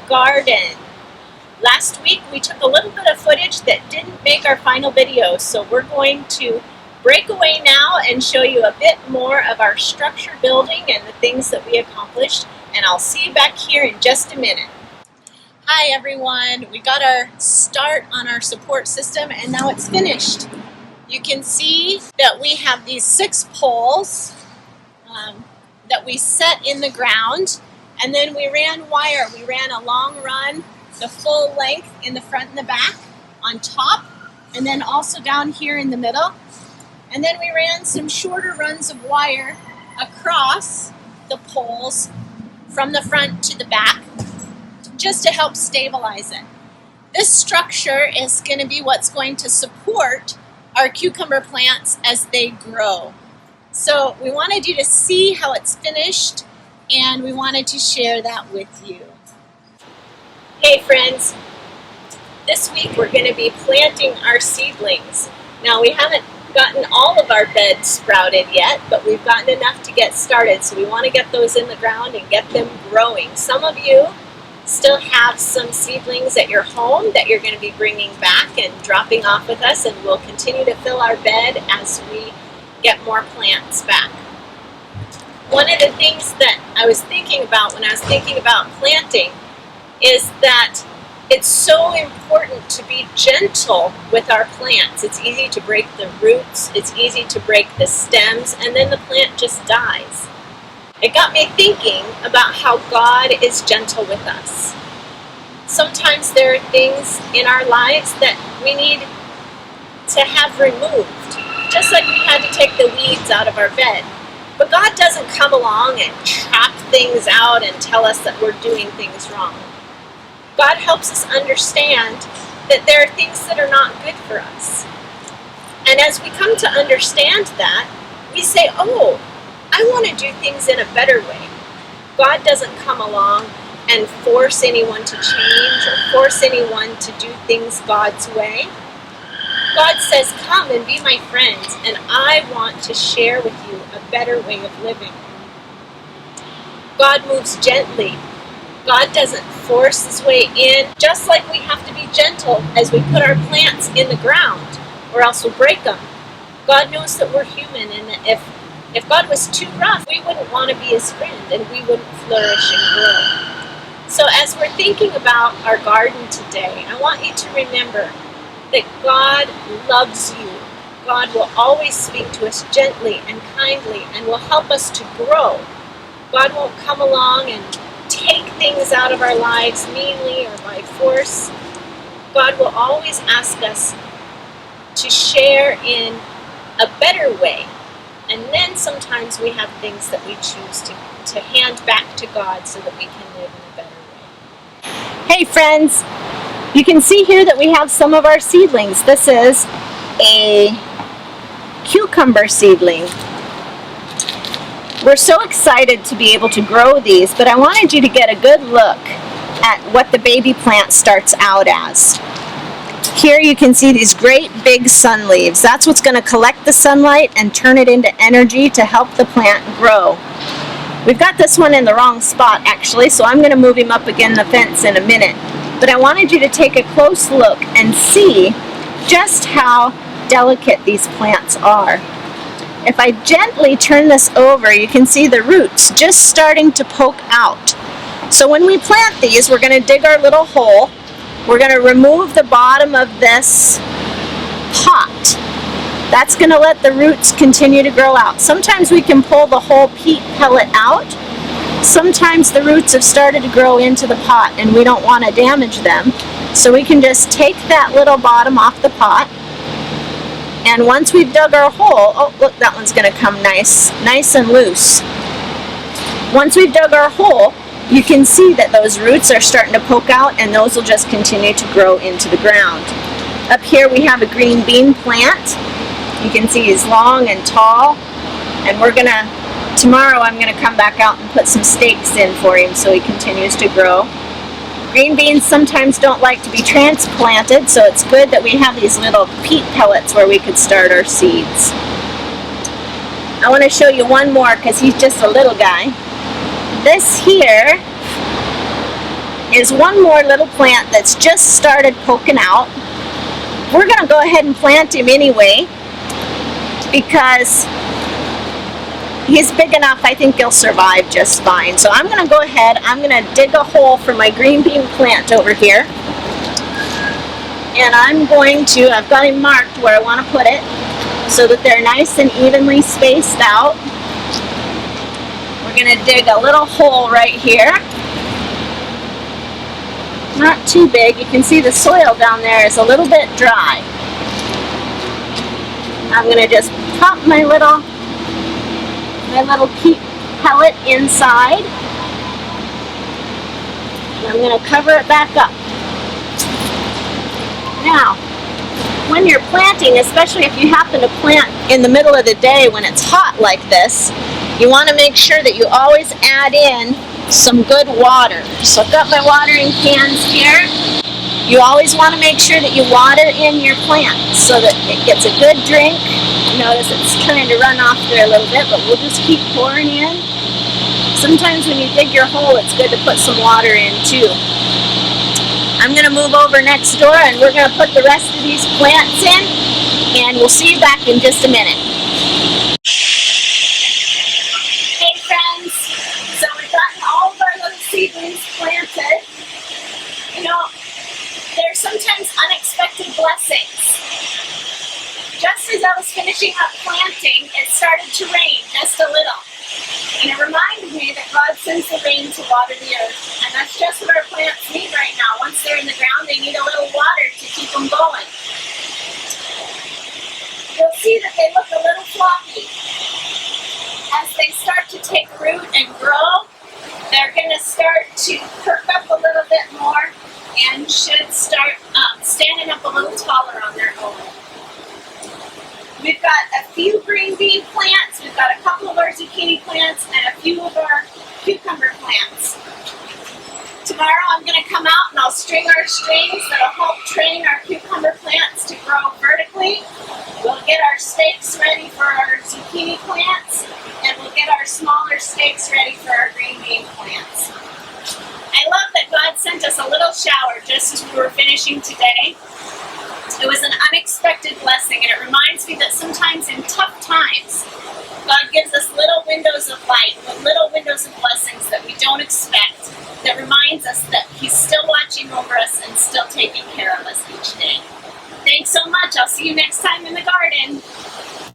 garden. Last week we took a little bit of footage that didn't make our final video, so we're going to break away now and show you a bit more of our structure building and the things that we accomplished, and I'll see you back here in just a minute. Hi everyone, we got our start on our support system and now it's finished. You can see that we have these 6 poles that we set in the ground, and then we ran wire. We ran a long run, the full length in the front and the back on top, and then also down here in the middle. And then we ran some shorter runs of wire across the poles from the front to the back, just to help stabilize it. This structure is going to be what's going to support our cucumber plants as they grow. So we wanted you to see how it's finished, and we wanted to share that with you. Hey friends, this week we're going to be planting our seedlings. Now we haven't gotten all of our beds sprouted yet, but we've gotten enough to get started, so we want to get those in the ground and get them growing. Some of you still have some seedlings at your home that you're going to be bringing back and dropping off with us, and we'll continue to fill our bed as we get more plants back. One of the things that I was thinking about when I was thinking about planting is that it's so important to be gentle with our plants. It's easy to break the roots, it's easy to break the stems, and then the plant just dies. It got me thinking about how God is gentle with us. Sometimes there are things in our lives that we need to have removed, just like we had to take the weeds out of our bed. But God doesn't come along and chop things out and tell us that we're doing things wrong. God helps us understand that there are things that are not good for us. And as we come to understand that, we say, oh, I want to do things in a better way. God doesn't come along and force anyone to change or force anyone to do things God's way. God says, come and be my friends, and I want to share with you a better way of living. God moves gently. God doesn't force his way in, just like we have to be gentle as we put our plants in the ground, or else we'll break them. God knows that we're human, and that if God was too rough, we wouldn't want to be his friend, and we wouldn't flourish and grow. So as we're thinking about our garden today, I want you to remember that God loves you. God will always speak to us gently and kindly and will help us to grow. God won't come along and take things out of our lives meanly or by force. God will always ask us to share in a better way. And then sometimes we have things that we choose to hand back to God so that we can live in a better way. Hey friends, you can see here that we have some of our seedlings. This is a cucumber seedling. We're so excited to be able to grow these, but I wanted you to get a good look at what the baby plant starts out as. Here you can see these great big sun leaves. That's what's going to collect the sunlight and turn it into energy to help the plant grow. We've got this one in the wrong spot actually, so I'm going to move him up again the fence in a minute. But I wanted you to take a close look and see just how delicate these plants are. If I gently turn this over, you can see the roots just starting to poke out. So when we plant these, we're going to dig our little hole. We're going to remove the bottom of this pot. That's going to let the roots continue to grow out. Sometimes we can pull the whole peat pellet out. Sometimes the roots have started to grow into the pot and we don't want to damage them. So we can just take that little bottom off the pot. And once we've dug our hole, oh look, that one's going to come nice and loose. Once we've dug our hole, you can see that those roots are starting to poke out, and those will just continue to grow into the ground. Up here we have a green bean plant. You can see he's long and tall, and tomorrow I'm going to come back out and put some stakes in for him so he continues to grow. Green beans sometimes don't like to be transplanted, so it's good that we have these little peat pellets where we could start our seeds. I want to show you one more because he's just a little guy. This here is one more little plant that's just started poking out. We're going to go ahead and plant him anyway because he's big enough. I think he'll survive just fine. So I'm going to go ahead, I'm going to dig a hole for my green bean plant over here. And I'm going to, I've got him marked where I want to put it so that they're nice and evenly spaced out. We're going to dig a little hole right here. Not too big. You can see the soil down there is a little bit dry. I'm going to just pop my little peat pellet inside. And I'm going to cover it back up. Now, when you're planting, especially if you happen to plant in the middle of the day when it's hot like this, you want to make sure that you always add in some good water. So I've got my watering cans here. You always want to make sure that you water in your plant so that it gets a good drink. Notice it's trying to run off there a little bit, but we'll just keep pouring in. Sometimes when you dig your hole, it's good to put some water in too. I'm going to move over next door and we're going to put the rest of these plants in, and we'll see you back in just a minute. Hey friends, so we've gotten all of our little seedlings planted. You know, there's sometimes unexpected blessings. Just as I was finishing up planting, it started to rain just a little. And it reminded me that God sends the rain to water the earth. And that's just what our plants need right now. Once they're in the ground, they need a little water to keep them going. You'll see that they look a little floppy. As they start to take root and grow, they're going to start to perk up a little bit more and should start standing up a little taller on their own. We've got a few green bean plants, we've got a couple of our zucchini plants, and a few of our cucumber plants. Tomorrow I'm going to come out and I'll string our strings that'll help train our cucumber plants to grow vertically. We'll get our stakes ready for our zucchini plants, and we'll get our smaller stakes ready for our green bean plants. I love that God sent us a little shower just as we were finishing today. It was an unexpected blessing, and it reminds me that sometimes in tough times, God gives us little windows of light, little windows of blessings that we don't expect, that reminds us that He's still watching over us and still taking care of us each day. Thanks so much. I'll see you next time in the garden.